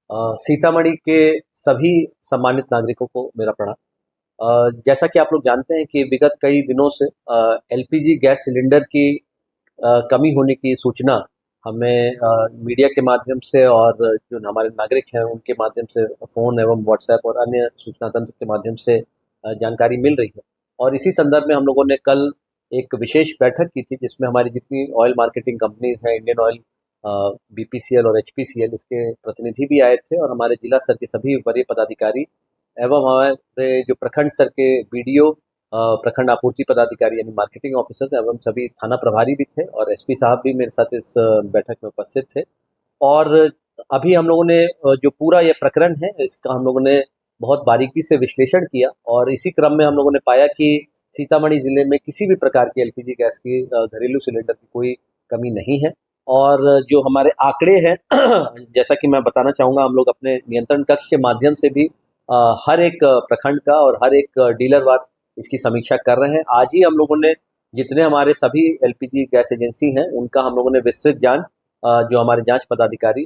सीतामढ़ी के सभी सम्मानित नागरिकों को मेरा प्रणाम। जैसा कि आप लोग जानते हैं कि विगत कई दिनों से एलपीजी गैस सिलेंडर की कमी होने की सूचना हमें मीडिया के माध्यम से और जो हमारे नागरिक हैं उनके माध्यम से फ़ोन एवं व्हाट्सएप और अन्य सूचना तंत्र के माध्यम से जानकारी मिल रही है। और इसी संदर्भ में हम लोगों ने कल एक विशेष बैठक की थी जिसमें हमारी जितनी ऑयल मार्केटिंग कंपनीज हैं, इंडियन ऑयल, बीपीसीएल और एचपीसीएल, इसके प्रतिनिधि भी आए थे और हमारे जिला स्तर के सभी वरीय पदाधिकारी एवं हमारे जो प्रखंड स्तर के बीडीओ, प्रखंड आपूर्ति पदाधिकारी यानी मार्केटिंग ऑफिसर्स एवं सभी थाना प्रभारी भी थे और एसपी साहब भी मेरे साथ इस बैठक में उपस्थित थे। और अभी हम लोगों ने जो पूरा ये प्रकरण है इसका हम लोगों ने बहुत बारीकी से विश्लेषण किया और इसी क्रम में हम लोगों ने पाया कि सीतामढ़ी ज़िले में किसी भी प्रकार की एलपीजी गैस की घरेलू सिलेंडर की कोई कमी नहीं है। और जो हमारे आंकड़े हैं जैसा कि मैं बताना चाहूँगा, हम लोग अपने नियंत्रण कक्ष के माध्यम से भी हर एक प्रखंड का और हर एक डीलर वार इसकी समीक्षा कर रहे हैं। आज ही हम लोगों ने जितने हमारे सभी एलपीजी गैस एजेंसी हैं उनका हम लोगों ने विस्तृत जांच, जो हमारे जांच पदाधिकारी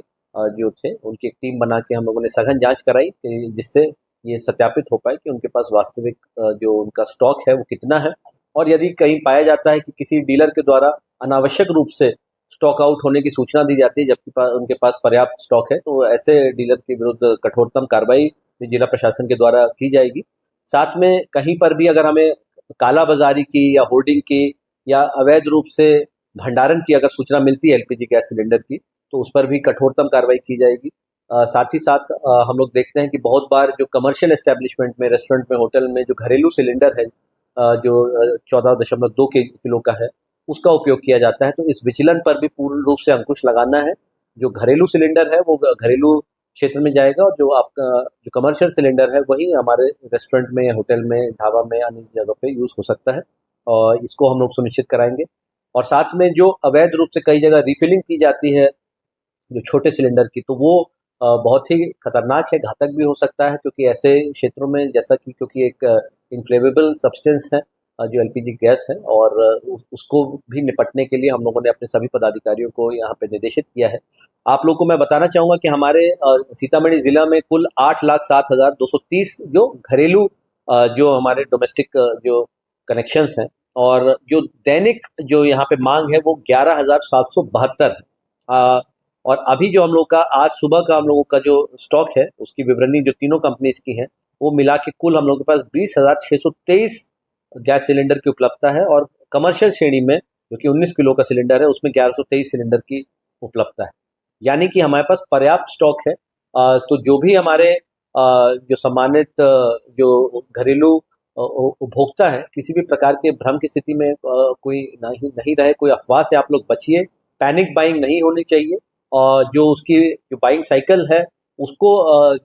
जो थे उनकी एक टीम बना के हम लोगों ने सघन जांच कराई जिससे ये सत्यापित हो पाए कि उनके पास वास्तविक जो उनका स्टॉक है वो कितना है। और यदि कहीं पाया जाता है कि किसी डीलर के द्वारा अनावश्यक रूप से स्टॉक आउट होने की सूचना दी जाती है जबकि उनके पास पर्याप्त स्टॉक है, तो ऐसे डीलर के विरुद्ध कठोरतम कार्रवाई जिला प्रशासन के द्वारा की जाएगी। साथ में कहीं पर भी अगर हमें काला बाजारी की या होर्डिंग की या अवैध रूप से भंडारण की अगर सूचना मिलती है एलपीजी गैस सिलेंडर की, तो उस पर भी कठोरतम कार्रवाई की जाएगी। साथ ही साथ हम लोग देखते हैं कि बहुत बार जो कमर्शियल एस्टेब्लिशमेंट में, रेस्टोरेंट में, होटल में जो घरेलू सिलेंडर है, जो 14.2 किलो का है, उसका उपयोग किया जाता है। तो इस विचलन पर भी पूर्ण रूप से अंकुश लगाना है। जो घरेलू सिलेंडर है वो घरेलू क्षेत्र में जाएगा और जो आपका जो कमर्शियल सिलेंडर है वही हमारे रेस्टोरेंट में, होटल में, ढाबा में, अन्य जगह पे यूज़ हो सकता है और इसको हम लोग सुनिश्चित कराएंगे। और साथ में जो अवैध रूप से कई जगह रिफिलिंग की जाती है जो छोटे सिलेंडर की, तो वो बहुत ही खतरनाक है, घातक भी हो सकता है, क्योंकि ऐसे क्षेत्रों में जैसा कि क्योंकि एक इन्फ्लेमेबल सब्सटेंस है जो एलपीजी गैस है, और उसको भी निपटने के लिए हम लोगों ने अपने सभी पदाधिकारियों को यहाँ पे निर्देशित किया है। आप लोग को मैं बताना चाहूँगा कि हमारे सीतामढ़ी ज़िला में कुल 8,07,230 जो घरेलू जो हमारे डोमेस्टिक जो कनेक्शंस हैं, और जो दैनिक जो यहाँ पे मांग है वो 11,772 है। और अभी जो हम लोग का आज सुबह का हम लोगों का जो स्टॉक है उसकी विवरणी जो तीनों कंपनीज की है वो मिला के कुल हम लोगों के पास 20,623 गैस सिलेंडर की उपलब्धता है। और कमर्शियल श्रेणी में जो कि 19 किलो का सिलेंडर है उसमें 1123 सिलेंडर की उपलब्धता है, यानी कि हमारे पास पर्याप्त स्टॉक है। तो जो भी हमारे जो सम्मानित जो घरेलू उपभोक्ता है, किसी भी प्रकार के भ्रम की स्थिति में कोई नहीं नहीं रहे, कोई अफवाह से आप लोग बचिए, पैनिक बाइंग नहीं होनी चाहिए। और जो उसकी जो बाइंग साइकिल है उसको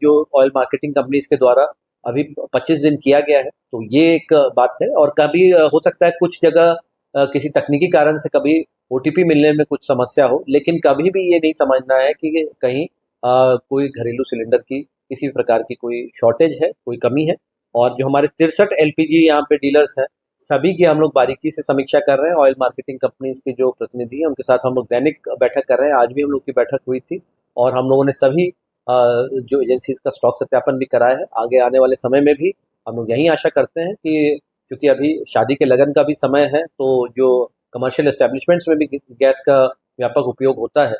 जो ऑयल मार्केटिंग कंपनीज के द्वारा अभी 25 दिन किया गया है, तो ये एक बात है। और कभी हो सकता है कुछ जगह किसी तकनीकी कारण से कभी ओटीपी मिलने में कुछ समस्या हो, लेकिन कभी भी ये नहीं समझना है कि कहीं कोई घरेलू सिलेंडर की किसी भी प्रकार की कोई शॉर्टेज है, कोई कमी है। और जो हमारे 63 एलपीजी यहाँ पे डीलर्स हैं, सभी की हम लोग बारीकी से समीक्षा कर रहे हैं। ऑयल मार्केटिंग कंपनीज के जो प्रतिनिधि हैं उनके साथ हम लोग दैनिक बैठक कर रहे हैं। आज भी हम लोग की बैठक हुई थी और हम लोगों ने सभी जो एजेंसीज का स्टॉक सत्यापन भी कराया है। आगे आने वाले समय में भी हम लोग यही आशा करते हैं कि चूँकि अभी शादी के लगन का भी समय है, तो जो कमर्शियल एस्टेब्लिशमेंट्स में भी गैस का व्यापक उपयोग होता है,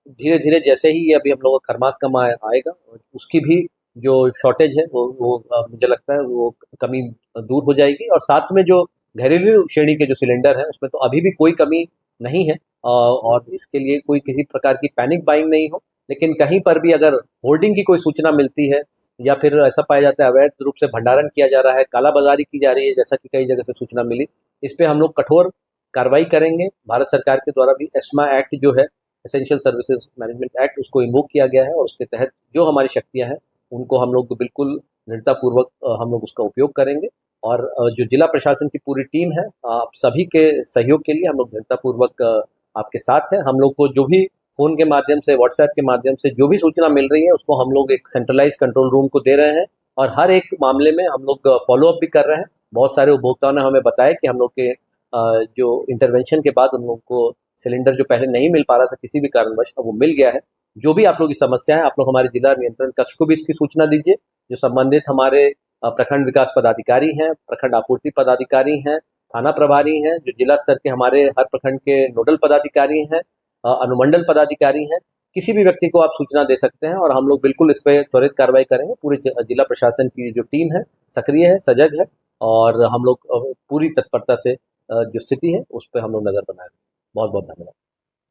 धीरे-धीरे जैसे ही ये अभी हम लोगों का खरमास का माह आएगा, उसकी भी जो शॉर्टेज है वो मुझे लगता है वो कमी दूर हो जाएगी। और साथ में जो घरेलू श्रेणी के जो सिलेंडर हैं उसमें तो अभी भी कोई कमी नहीं है, और इसके लिए कोई किसी प्रकार की पैनिक बाइंग नहीं हो। लेकिन कहीं पर भी अगर होर्डिंग की कोई सूचना मिलती है या फिर ऐसा पाया जाता है अवैध रूप से भंडारण किया जा रहा है, कालाबाजारी की जा रही है, जैसा कि कई जगह से सूचना मिली, इस पे हम लोग कठोर कार्रवाई करेंगे। भारत सरकार के द्वारा भी एस्मा एक्ट जो है, एसेंशियल सर्विसेज मैनेजमेंट एक्ट, उसको इन्वोक किया गया है और उसके तहत जो हमारी शक्तियाँ हैं उनको हम लोग बिल्कुल दृढ़तापूर्वक हम लोग उसका उपयोग करेंगे। और जो जिला प्रशासन की पूरी टीम है, आप सभी के सहयोग के लिए हम लोग दृढ़तापूर्वक आपके साथ हैं। हम लोग को जो भी फ़ोन के माध्यम से, व्हाट्सएप के माध्यम से जो भी सूचना मिल रही है उसको हम लोग एक सेंट्रलाइज़ कंट्रोल रूम को दे रहे हैं और हर एक मामले में हम लोग फ़ॉलो अप भी कर रहे हैं। बहुत सारे उपभोक्ताओं ने हमें बताया कि हम लोग के जो इंटरवेंशन के बाद उन लोगों को सिलेंडर जो पहले नहीं मिल पा रहा था किसी भी कारणवश, अब वो मिल गया है। जो भी आप लोग की समस्या है, आप लोग हमारे जिला नियंत्रण कक्ष को भी इसकी सूचना दीजिए। जो संबंधित हमारे प्रखंड विकास पदाधिकारी हैं, प्रखंड आपूर्ति पदाधिकारी हैं, थाना प्रभारी हैं, जो जिला स्तर के हमारे हर प्रखंड के नोडल पदाधिकारी हैं, अनुमंडल पदाधिकारी हैं, किसी भी व्यक्ति को आप सूचना दे सकते हैं और हम लोग बिल्कुल इस पे त्वरित कार्रवाई करेंगे। पूरे जिला प्रशासन की जो टीम है सक्रिय है, सजग है और हम लोग पूरी तत्परता से जो स्थिति है उस पे हम लोग नज़र बनाए। बहुत बहुत धन्यवाद।